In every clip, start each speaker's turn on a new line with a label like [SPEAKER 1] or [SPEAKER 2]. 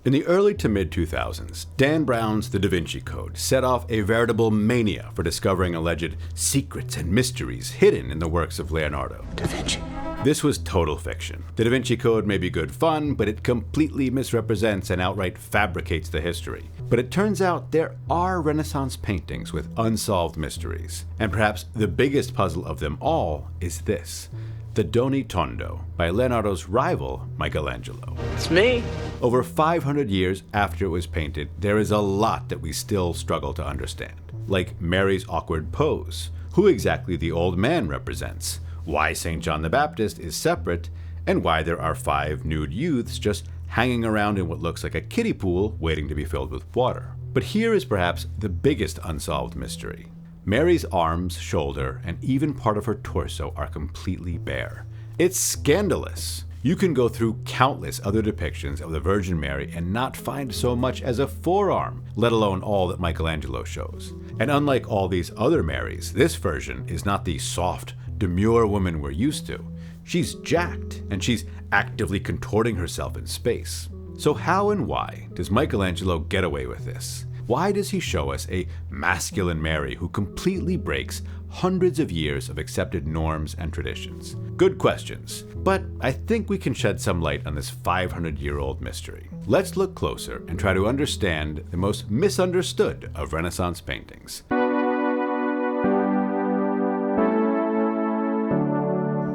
[SPEAKER 1] In the early to mid-2000s, Dan Brown's The Da Vinci Code set off a veritable mania for discovering alleged secrets and mysteries hidden in the works of Leonardo da Vinci. This was total fiction. The Da Vinci Code may be good fun, but it completely misrepresents and outright fabricates the history. But it turns out there are Renaissance paintings with unsolved mysteries. And perhaps the biggest puzzle of them all is this: the Doni Tondo by Leonardo's rival, Michelangelo.
[SPEAKER 2] It's me.
[SPEAKER 1] Over 500 years after it was painted, there is a lot that we still struggle to understand. Like Mary's awkward pose, who exactly the old man represents, why St. John the Baptist is separate, and why there are 5 nude youths just hanging around in what looks like a kiddie pool waiting to be filled with water. But here is perhaps the biggest unsolved mystery. Mary's arms, shoulder, and even part of her torso are completely bare. It's scandalous. You can go through countless other depictions of the Virgin Mary and not find so much as a forearm, let alone all that Michelangelo shows. And unlike all these other Marys, this version is not the soft, demure woman we're used to. She's jacked, and she's actively contorting herself in space. So how and why does Michelangelo get away with this? Why does he show us a masculine Mary who completely breaks hundreds of years of accepted norms and traditions? Good questions, but I think we can shed some light on this 500-year-old mystery. Let's look closer and try to understand the most misunderstood of Renaissance paintings.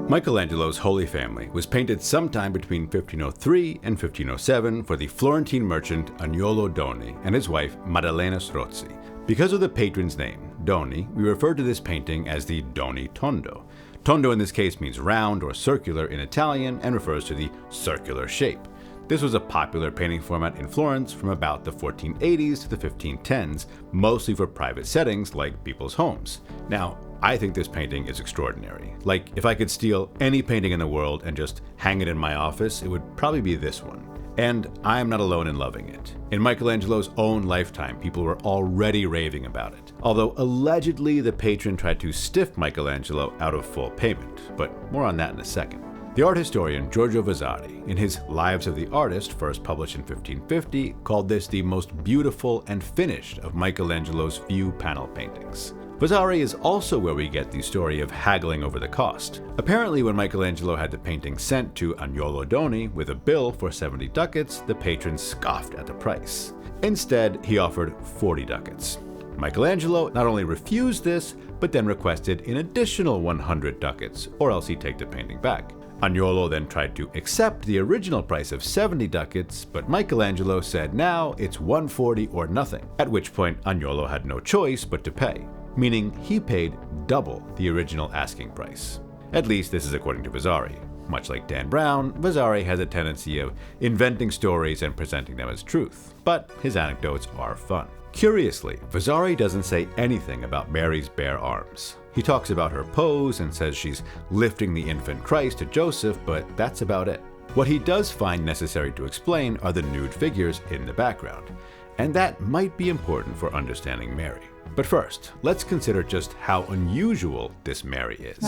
[SPEAKER 1] Michelangelo's Holy Family was painted sometime between 1503 and 1507 for the Florentine merchant Agnolo Doni and his wife Maddalena Strozzi. Because of the patron's name, Doni, we refer to this painting as the Doni Tondo. Tondo in this case means round or circular in Italian and refers to the circular shape. This was a popular painting format in Florence from about the 1480s to the 1510s, mostly for private settings like people's homes. Now, I think this painting is extraordinary. Like, if I could steal any painting in the world and just hang it in my office, it would probably be this one. And I am not alone in loving it. In Michelangelo's own lifetime, people were already raving about it. Although allegedly the patron tried to stiff Michelangelo out of full payment, but more on that in a second. The art historian Giorgio Vasari, in his Lives of the Artist, first published in 1550, called this the most beautiful and finished of Michelangelo's few panel paintings. Vasari is also where we get the story of haggling over the cost. Apparently, when Michelangelo had the painting sent to Agnolo Doni with a bill for 70 ducats, the patron scoffed at the price. Instead, he offered 40 ducats. Michelangelo not only refused this, but then requested an additional 100 ducats, or else he'd take the painting back. Agnolo then tried to accept the original price of 70 ducats, but Michelangelo said now it's 140 or nothing, at which point Agnolo had no choice but to pay, meaning he paid double the original asking price. At least this is according to Vasari. Much like Dan Brown, Vasari has a tendency of inventing stories and presenting them as truth, but his anecdotes are fun. Curiously, Vasari doesn't say anything about Mary's bare arms. He talks about her pose and says she's lifting the infant Christ to Joseph, but that's about it. What he does find necessary to explain are the nude figures in the background, and that might be important for understanding Mary. But first, let's consider just how unusual this Mary is.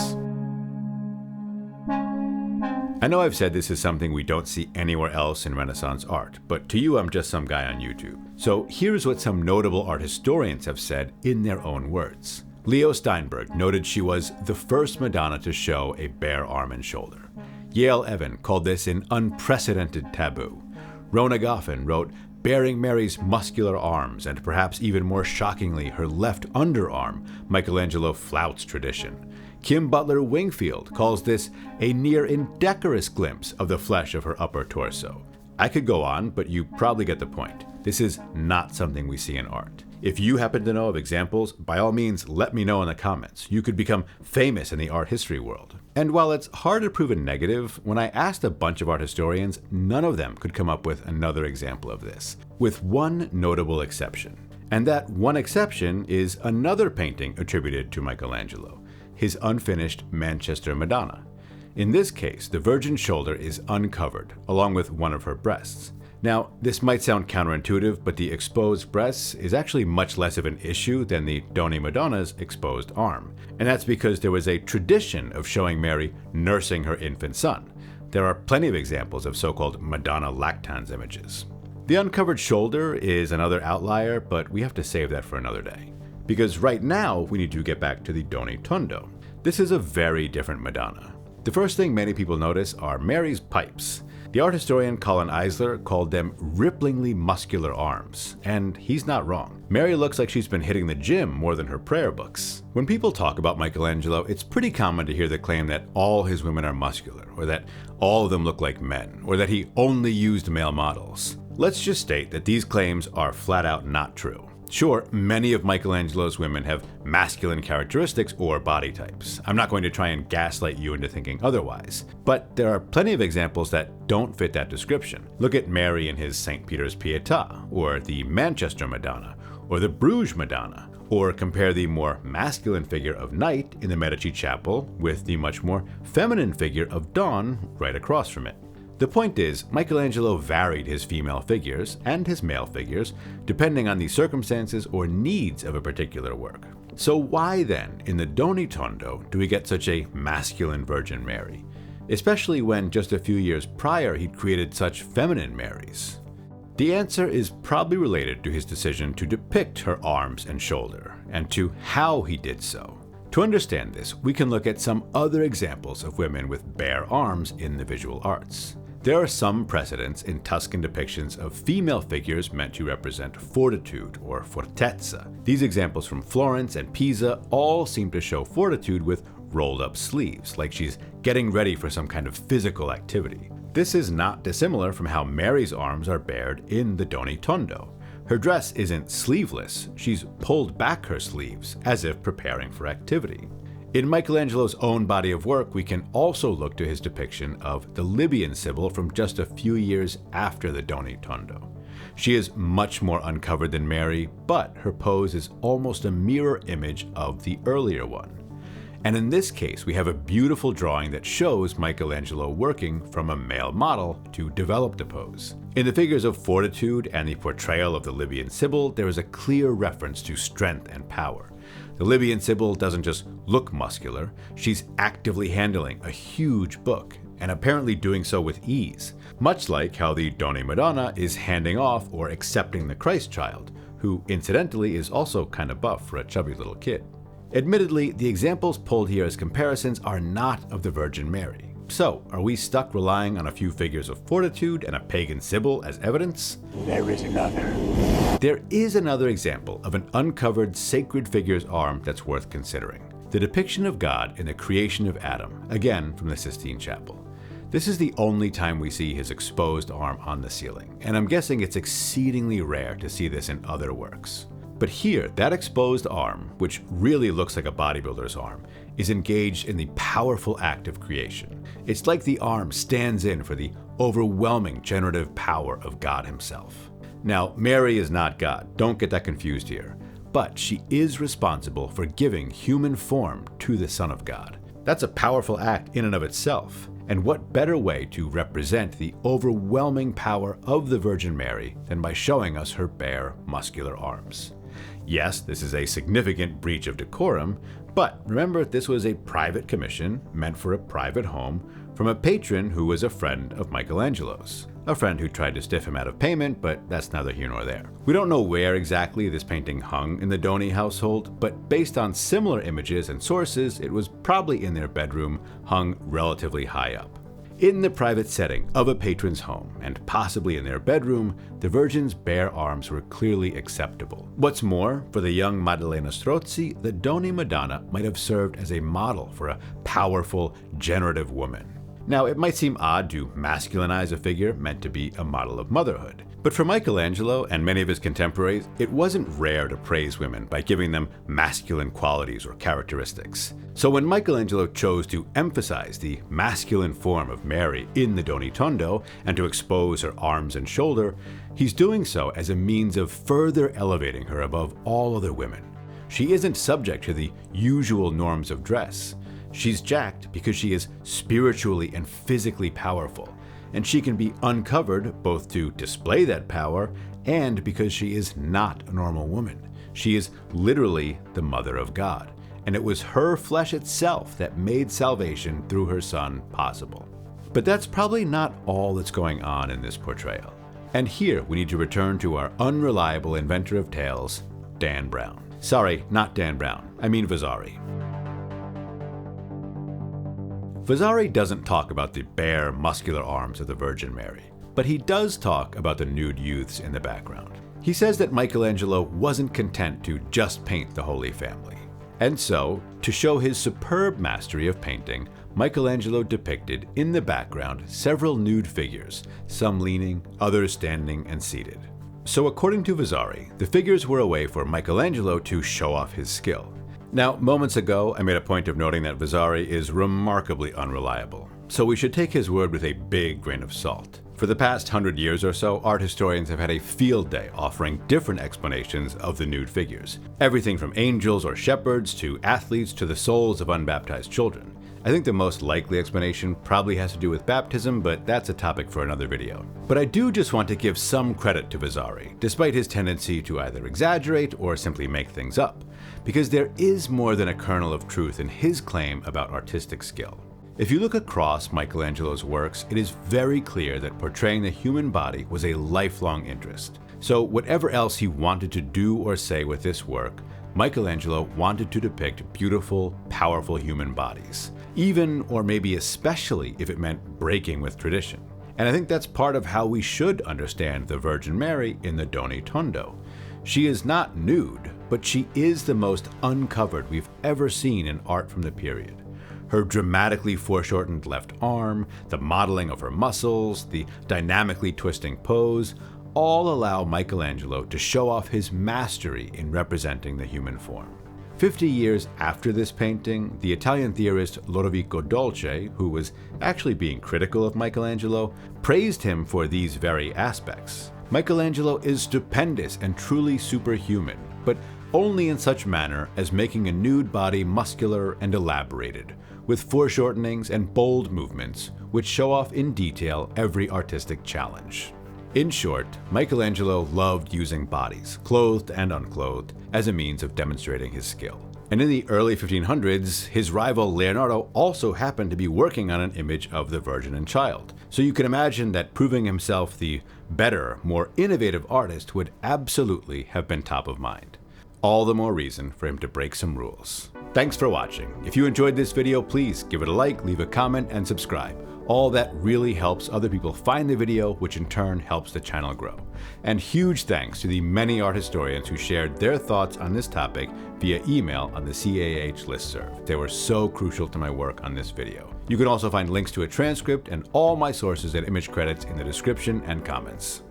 [SPEAKER 1] I know I've said this is something we don't see anywhere else in Renaissance art, but to you I'm just some guy on YouTube. So here's what some notable art historians have said in their own words. Leo Steinberg noted she was the first Madonna to show a bare arm and shoulder. Yale Evan called this an unprecedented taboo. Rona Goffin wrote, bearing Mary's muscular arms, and perhaps even more shockingly her left underarm, Michelangelo flouts tradition. Kim Butler Wingfield calls this a near indecorous glimpse of the flesh of her upper torso. I could go on, but you probably get the point. This is not something we see in art. If you happen to know of examples, by all means let me know in the comments. You could become famous in the art history world. And while it's hard to prove a negative, when I asked a bunch of art historians, none of them could come up with another example of this, with one notable exception. And that one exception is another painting attributed to Michelangelo, his unfinished Manchester Madonna. In this case, the Virgin's shoulder is uncovered, along with one of her breasts. Now, this might sound counterintuitive, but the exposed breasts is actually much less of an issue than the Doni Madonna's exposed arm. And that's because there was a tradition of showing Mary nursing her infant son. There are plenty of examples of so-called Madonna lactans images. The uncovered shoulder is another outlier, but we have to save that for another day. Because right now, we need to get back to the Doni Tondo. This is a very different Madonna. The first thing many people notice are Mary's pipes. The art historian Colin Eisler called them ripplingly muscular arms, and he's not wrong. Mary looks like she's been hitting the gym more than her prayer books. When people talk about Michelangelo, it's pretty common to hear the claim that all his women are muscular, or that all of them look like men, or that he only used male models. Let's just state that these claims are flat out not true. Sure, many of Michelangelo's women have masculine characteristics or body types. I'm not going to try and gaslight you into thinking otherwise. But there are plenty of examples that don't fit that description. Look at Mary in his St. Peter's Pietà, or the Manchester Madonna, or the Bruges Madonna, or compare the more masculine figure of Night in the Medici Chapel with the much more feminine figure of Dawn right across from it. The point is, Michelangelo varied his female figures and his male figures depending on the circumstances or needs of a particular work. So why then, in the Doni Tondo, do we get such a masculine Virgin Mary? Especially when just a few years prior he'd created such feminine Marys. The answer is probably related to his decision to depict her arms and shoulder, and to how he did so. To understand this, we can look at some other examples of women with bare arms in the visual arts. There are some precedents in Tuscan depictions of female figures meant to represent fortitude or fortezza. These examples from Florence and Pisa all seem to show fortitude with rolled up sleeves, like she's getting ready for some kind of physical activity. This is not dissimilar from how Mary's arms are bared in the Doni Tondo. Her dress isn't sleeveless, she's pulled back her sleeves as if preparing for activity. In Michelangelo's own body of work, we can also look to his depiction of the Libyan Sibyl from just a few years after the Doni Tondo. She is much more uncovered than Mary, but her pose is almost a mirror image of the earlier one. And in this case, we have a beautiful drawing that shows Michelangelo working from a male model to develop the pose. In the figures of fortitude and the portrayal of the Libyan Sibyl, there is a clear reference to strength and power. The Libyan Sibyl doesn't just look muscular, she's actively handling a huge book, and apparently doing so with ease, much like how the Doni Madonna is handing off or accepting the Christ child, who incidentally is also kind of buff for a chubby little kid. Admittedly, the examples pulled here as comparisons are not of the Virgin Mary. So, are we stuck relying on a few figures of fortitude and a pagan Sibyl as evidence?
[SPEAKER 2] There is another.
[SPEAKER 1] There is another example of an uncovered sacred figure's arm that's worth considering. The depiction of God in the creation of Adam, again from the Sistine Chapel. This is the only time we see his exposed arm on the ceiling, and I'm guessing it's exceedingly rare to see this in other works. But here, that exposed arm, which really looks like a bodybuilder's arm, is engaged in the powerful act of creation. It's like the arm stands in for the overwhelming generative power of God himself. Now, Mary is not God, don't get that confused here, but she is responsible for giving human form to the Son of God. That's a powerful act in and of itself, and what better way to represent the overwhelming power of the Virgin Mary than by showing us her bare, muscular arms. Yes, this is a significant breach of decorum, but remember this was a private commission meant for a private home from a patron who was a friend of Michelangelo's. A friend who tried to stiff him out of payment, but that's neither here nor there. We don't know where exactly this painting hung in the Doni household, but based on similar images and sources, it was probably in their bedroom, hung relatively high up. In the private setting of a patron's home, and possibly in their bedroom, the Virgin's bare arms were clearly acceptable. What's more, for the young Maddalena Strozzi, the Doni Madonna might have served as a model for a powerful, generative woman. Now, it might seem odd to masculinize a figure meant to be a model of motherhood, but for Michelangelo and many of his contemporaries, it wasn't rare to praise women by giving them masculine qualities or characteristics. So when Michelangelo chose to emphasize the masculine form of Mary in the Doni Tondo and to expose her arms and shoulder, he's doing so as a means of further elevating her above all other women. She isn't subject to the usual norms of dress. She's jacked because she is spiritually and physically powerful, and she can be uncovered both to display that power and because she is not a normal woman. She is literally the Mother of God, and it was her flesh itself that made salvation through her Son possible. But that's probably not all that's going on in this portrayal. And here we need to return to our unreliable inventor of tales, Dan Brown. Sorry, not Dan Brown, I mean Vasari. Vasari doesn't talk about the bare, muscular arms of the Virgin Mary, but he does talk about the nude youths in the background. He says that Michelangelo wasn't content to just paint the Holy Family. And so, to show his superb mastery of painting, Michelangelo depicted in the background several nude figures, some leaning, others standing and seated. So according to Vasari, the figures were a way for Michelangelo to show off his skill. Now, moments ago, I made a point of noting that Vasari is remarkably unreliable, so we should take his word with a big grain of salt. For the past 100 years or so, art historians have had a field day offering different explanations of the nude figures. Everything from angels or shepherds to athletes to the souls of unbaptized children. I think the most likely explanation probably has to do with baptism, but that's a topic for another video. But I do just want to give some credit to Vasari, despite his tendency to either exaggerate or simply make things up, because there is more than a kernel of truth in his claim about artistic skill. If you look across Michelangelo's works, it is very clear that portraying the human body was a lifelong interest. So whatever else he wanted to do or say with this work, Michelangelo wanted to depict beautiful, powerful human bodies, even or maybe especially if it meant breaking with tradition. And I think that's part of how we should understand the Virgin Mary in the Doni Tondo. She is not nude, but she is the most uncovered we've ever seen in art from the period. Her dramatically foreshortened left arm, the modeling of her muscles, the dynamically twisting pose, all allow Michelangelo to show off his mastery in representing the human form. 50 years after this painting, the Italian theorist Lodovico Dolce, who was actually being critical of Michelangelo, praised him for these very aspects. Michelangelo is stupendous and truly superhuman, but only in such manner as making a nude body muscular and elaborated, with foreshortenings and bold movements, which show off in detail every artistic challenge. In short, Michelangelo loved using bodies, clothed and unclothed, as a means of demonstrating his skill. And in the early 1500s, his rival Leonardo also happened to be working on an image of the Virgin and Child. So you can imagine that proving himself the better, more innovative artist would absolutely have been top of mind. All the more reason for him to break some rules. Thanks for watching. If you enjoyed this video, please give it a like, leave a comment, and subscribe. All that really helps other people find the video, which in turn helps the channel grow. And huge thanks to the many art historians who shared their thoughts on this topic via email on the CAH listserv. They were so crucial to my work on this video. You can also find links to a transcript and all my sources and image credits in the description and comments.